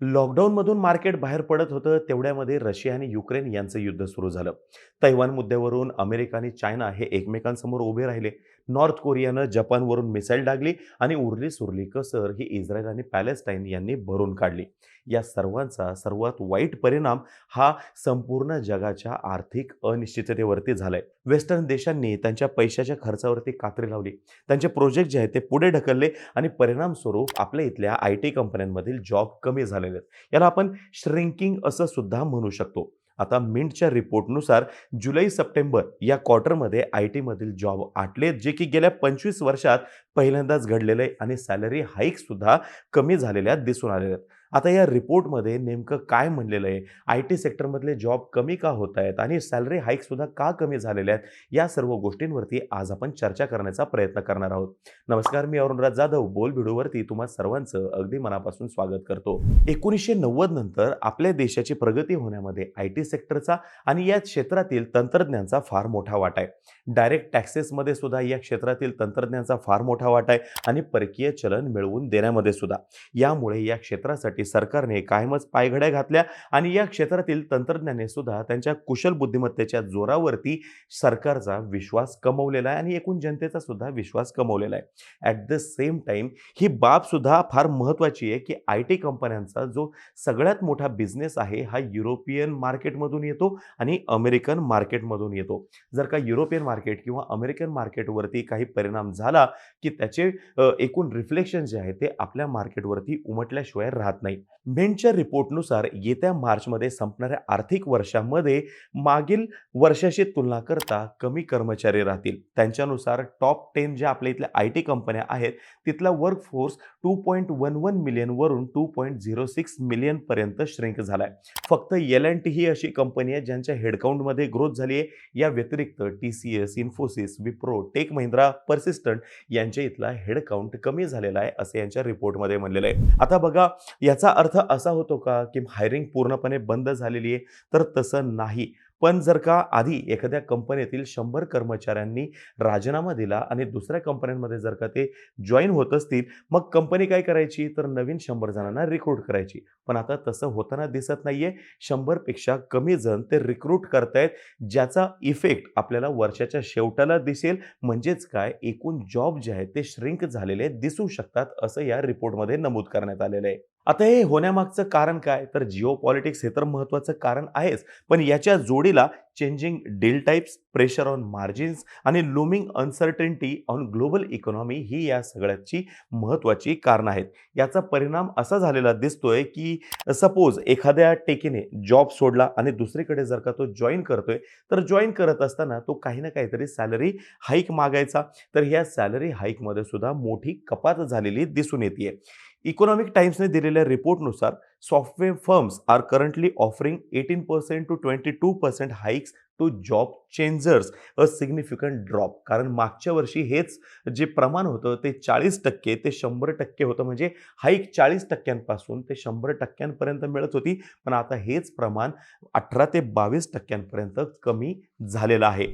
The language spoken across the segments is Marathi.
लॉकडाऊनमधून मार्केट बाहेर पडत होतं तेवढ्यामध्ये रशिया आणि युक्रेन यांचं युद्ध सुरू झालं. तैवान मुद्द्यावरून अमेरिका आणि चायना हे एकमेकांसमोर उभे राहिले. नॉर्थ कोरियानं जपानवरून मिसाईल डागली आणि उरली सुरली कसर ही इस्रायल आणि पॅलेस्टाईन यांनी भरून काढली. या सर्वांचा सर्वात वाईट परिणाम हा संपूर्ण जगाच्या आर्थिक अनिश्चिततेवरती झालाय. वेस्टर्न देशांनी त्यांच्या पैशाच्या खर्चावरती कात्री लावली. त्यांचे प्रोजेक्ट जे आहेत ते पुढे ढकलले आणि परिणाम स्वरूप आपल्या इथल्या आय टी कंपन्यांमधील जॉब कमी झालेले आहेत. याला आपण श्रिंकिंग असं सुद्धा म्हणू शकतो. आता मिंटच्या रिपोर्टनुसार जुलै सप्टेंबर या क्वार्टरमध्ये आय टीमधील जॉब आटलेत, जे की गेल्या 25 वर्षात पहिल्यांदाच घडलेलं आहे आणि सॅलरी हाईक सुद्धा कमी झालेल्या दिसून आलेल्या आहेत. आता या रिपोर्टमध्ये नेमकं काय म्हणलेलं आहे, आय टी सेक्टरमधले जॉब कमी का होत आहेत आणि सॅलरी हाईक सुद्धा का कमी झालेल्या आहेत, या सर्व गोष्टींवरती आज आपण चर्चा करण्याचा प्रयत्न करणार आहोत. नमस्कार, मी अरुणराज जाधव बोल व्हिडिओवरती तुम्हा सर्वांचं अगदी मनापासून स्वागत करतो. 1990 नंतर आपल्या देशाची प्रगती होण्यामध्ये आय टी सेक्टरचा आणि या क्षेत्रातील तंत्रज्ञानाचा फार मोठा वाटा आहे. डायरेक्ट टॅक्सेसमध्ये सुद्धा या क्षेत्रातील तंत्रज्ञानाचा फार मोठा वाटा आहे आणि परकीय चलन मिळवून देण्यामध्ये सुद्धा. यामुळे या क्षेत्रासाठी सरकारने कायमच पायघड्या घातल्या आणि या क्षेत्रातील तंत्रज्ञाने सुद्धा त्यांच्या कुशल बुद्धिमत्तेच्या जोरावरती सरकारचा विश्वास कमवलेला आहे आणि एकूण जनतेचा सुद्धा विश्वास कमवलेला आहे. ॲट द सेम टाइम ही बाब सुद्धा फार महत्त्वाची आहे की आय टी कंपन्यांचा जो सगळ्यात मोठा बिझनेस आहे हा युरोपियन मार्केटमधून येतो आणि अमेरिकन मार्केटमधून येतो. जर का युरोपियन मार्केट किंवा अमेरिकन मार्केटवरती काही परिणाम झाला की त्याचे एकूण रिफ्लेक्शन जे आहे ते आपल्या मार्केटवरती उमटल्याशिवाय राहत नाही. मेंटच्या रिपोर्टनुसार येत्या मार्चमध्ये संपणाऱ्या आर्थिक वर्षामध्ये मागील वर्षाशी तुलना करता कमी कर्मचारी राहतील. त्यांच्यानुसार टॉप 10 ज्या आपल्या इथल्या आय टी कंपन्या आहेत तिथला वर्कफोर्स 2.11 मिलियन वरून 2.06 मिलियन पर्यंत श्रिंक झालाय. फक्त L&T ही अशी कंपनी आहे ज्यांच्या हेडकाउंटमध्ये ग्रोथ झाली आहे. या व्यतिरिक्त TCS, Infosys, Wipro, Tech Mahindra, Persistent यांच्या इथला हेडकाउंट कमी झालेला आहे असं यांच्या रिपोर्टमध्ये म्हणलेलं आहे. आता बघा, याचा अर्थ असा होतो का की हायरिंग पूर्णपणे बंद झालेली आहे? तर तसं नाही. पण जर का आधी एखाद्या कंपनीतील 100 कर्मचाऱ्यांनी राजीनामा दिला आणि दुसऱ्या कंपन्यांमध्ये जर का ते जॉईन होत असतील, मग कंपनी काय करायची तर नवीन 100 जणांना रिक्रूट करायची. पण आता तसं होताना दिसत नाहीये. 100 पेक्षा कमी जण ते रिक्रूट करतायत, ज्याचा इफेक्ट आपल्याला वर्षाच्या शेवटाला दिसेल. म्हणजेच काय, एकूण जॉब जे आहेत ते श्रिंक झालेले दिसू शकतात असं या रिपोर्टमध्ये नमूद करण्यात आलेलं आहे. आता हे होण्यामागचं कारण काय, तर जिओ पॉलिटिक्स हे तर महत्त्वाचं कारण आहेच, पण याच्या जोडीला changing deal types, pressure on margins आणि looming uncertainty on global economy ही या सगळ्याची महत्त्वाची कारणं आहेत. याचा परिणाम असा झालेला दिसतोय की सपोज एखाद्या टेकीने जॉब सोडला आणि दुसरीकडे जर का तो जॉईन करतोय, तर जॉईन करत असताना तो काही ना काहीतरी सॅलरी हाईक मागायचा. तर ह्या सॅलरी हाईकमध्ये सुद्धा मोठी कपात झालेली दिसून येते. इकॉनॉमिक टाइम्सने दिलेल्या रिपोर्टनुसार software firms are currently offering 18% to 22% hikes to job changers, a significant drop. कारण मागच्या वर्षी हेच जे प्रमाण होतं ते 40% ते 100% होतं. म्हणजे हाईक 40% ते 100% मिळत होती. पण आता हेच प्रमाण 18 ते 22% कमी झालेलं आहे.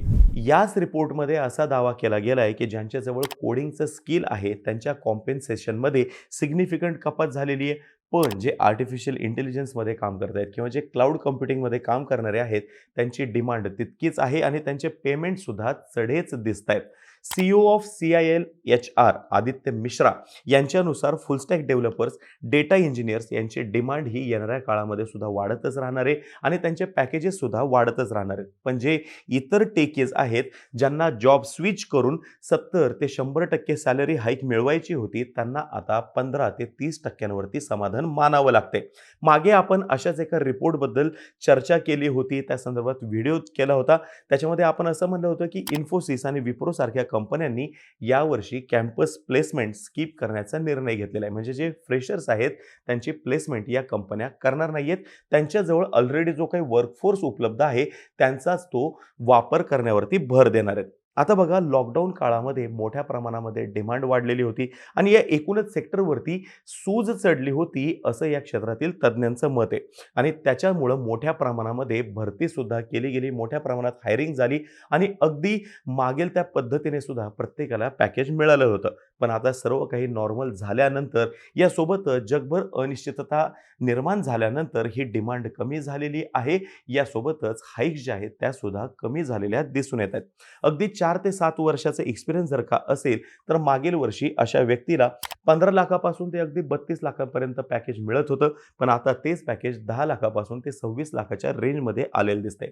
याच रिपोर्टमध्ये असा दावा केला गेला आहे की ज्यांच्याजवळ कोडिंगचं स्किल आहे त्यांच्या कॉम्पेन्सेशनमध्ये सिग्निफिकंट कपात झालेली आहे. पण जे आर्टिफिशियल इंटेलिजन्समध्ये काम करत आहेत किंवा जे क्लाउड कम्प्युटिंगमध्ये काम करणारे आहेत त्यांची डिमांड तितकीच आहे आणि त्यांचे पेमेंट सुद्धा चढेच दिसत आहेत. CEO of CIL HR Aditya Mishra यांच्यानुसार फुलस्टॅक डेव्हलपर्स, डेटा इंजिनियर्स यांची डिमांड ही येणाऱ्या काळामध्ये सुद्धा वाढतच राहणार आहे आणि त्यांचे पॅकेजेस सुद्धा वाढतच राहणार आहेत. पण जे इतर टेकीज आहेत ज्यांना जॉब स्विच करून 70 ते 100% सॅलरी हाईक मिळवायची होती, त्यांना आता 15 ते 30% समाधान मानावं लागते. मागे आपण अशाच एका रिपोर्टबद्दल चर्चा केली होती, त्या संदर्भात व्हिडिओ केला होता. त्याच्यामध्ये आपण असं म्हणलं होतं की इन्फोसिस आणि विप्रो सारख्या कंपन्यांनी यावर्षी कॅम्पस प्लेसमेंट स्किप करण्याचा निर्णय घेतलेला आहे. म्हणजे जे फ्रेशर्स आहेत त्यांची प्लेसमेंट या कंपन्या करणार नाहीयेत. त्यांच्याजवळ ऑलरेडी जो काही वर्कफोर्स उपलब्ध आहे त्यांचाच तो वापर करण्यावरती भर देणार आहेत. आता बघा लॉकडाऊन काळामध्ये मोठ्या प्रमाणामध्ये डिमांड वाढलेली होती आणि या एकूणच सेक्टरवरती सूज चढली होती असं या क्षेत्रातील तज्ज्ञांचं मत आहे. आणि त्याच्यामुळं मोठ्या प्रमाणामध्ये भरती सुद्धा केली गेली, मोठ्या प्रमाणात हायरिंग झाली आणि अगदी मागेल त्या पद्धतीने सुद्धा प्रत्येकाला पॅकेज मिळालं होतं. पण आता सर्व काही नॉर्मल झाल्यानंतर यासोबतच जगभर अनिश्चितता निर्माण झाल्यानंतर ही डिमांड कमी झालेली आहे. यासोबतच हाईक्स ज्या आहेत त्या सुद्धा कमी झालेल्या दिसून येत आहेत. अगदी 4 ते 7 वर्षाचा एक्सपिरियन्स जर का असेल, तर मागील वर्षी अशा व्यक्तीला 15 लाखापासून ते अगदी 32 लाखांपर्यंत पॅकेज मिळत होतं. पण आता तेच पॅकेज 10 लाखापासून ते 26 लाखाच्या रेंजमध्ये आलेलं दिसतंय.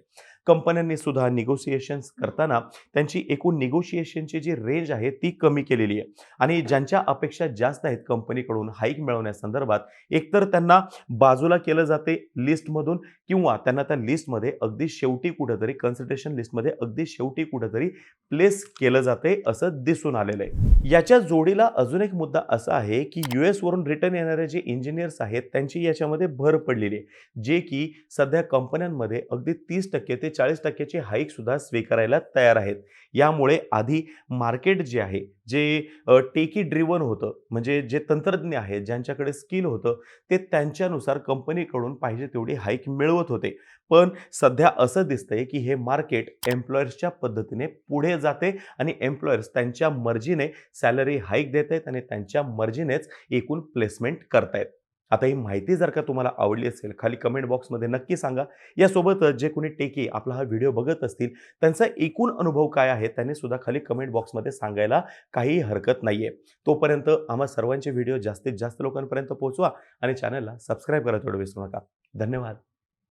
कंपन्यांनी सुद्धा निगोशिएशन्स करताना त्यांची एकूण निगोशिएशनची जी रेंज आहे ती कमी केलेली आहे. आणि ज्यांच्या अपेक्षा जास्त आहेत कंपनीकडून हाईक मिळवण्यासंदर्भात, एकतर त्यांना बाजूला केलं जाते लिस्टमधून किंवा त्यांना त्या लिस्टमध्ये अगदी शेवटी कुठेतरी कन्सिडरेशन लिस्टमध्ये अगदी शेवटी कुठेतरी प्लेस केलं जाते असं दिसून आलेलं आहे. याच्या जोडीला अजून एक मुद्दा असा आहे की US वरून रिटर्न येणारे जे इंजिनियर्स आहेत त्यांची याच्यामध्ये भर पडलेली आहे, जे की सध्या कंपन्यांमध्ये अगदी 30% ते 40% ची हाईक सुद्धा स्वीकारायला तयार आहेत. यामुळे आधी मार्केट जे आहे, जे टेकी ड्रिव्हन होतं, म्हणजे जे तंत्रज्ञ आहेत, ज्यांच्याकडे स्किल होतं, ते त्यांच्यानुसार कंपनीकडून पाहिजे तेवढी हाईक मिळवत होते. पण सध्या असं दिसतंय की हे मार्केट एम्प्लॉयर्सच्या पद्धतीने पुढे जाते आणि एम्प्लॉयर्स त्यांच्या मर्जीने सॅलरी हाईक देत आहेत आणि त्यांच्या मर्जीनेच एकूण प्लेसमेंट करतायत. आता ही माहिती जर का तुम्हाला आवडली असेल, खाली कमेंट बॉक्समध्ये नक्की सांगा. यासोबतच जे कोणी टेकी आपला हा व्हिडिओ बघत असतील, त्यांचा एकूण अनुभव काय आहे, त्यांनी सुद्धा खाली कमेंट बॉक्समध्ये सांगायला काही हरकत नाहीये. तोपर्यंत आम्हा सर्वांचे व्हिडिओ जास्तीत जास्त लोकांपर्यंत पोहोचवा आणि चॅनलला सबस्क्राईब करायला थोडं विसरू नका. धन्यवाद.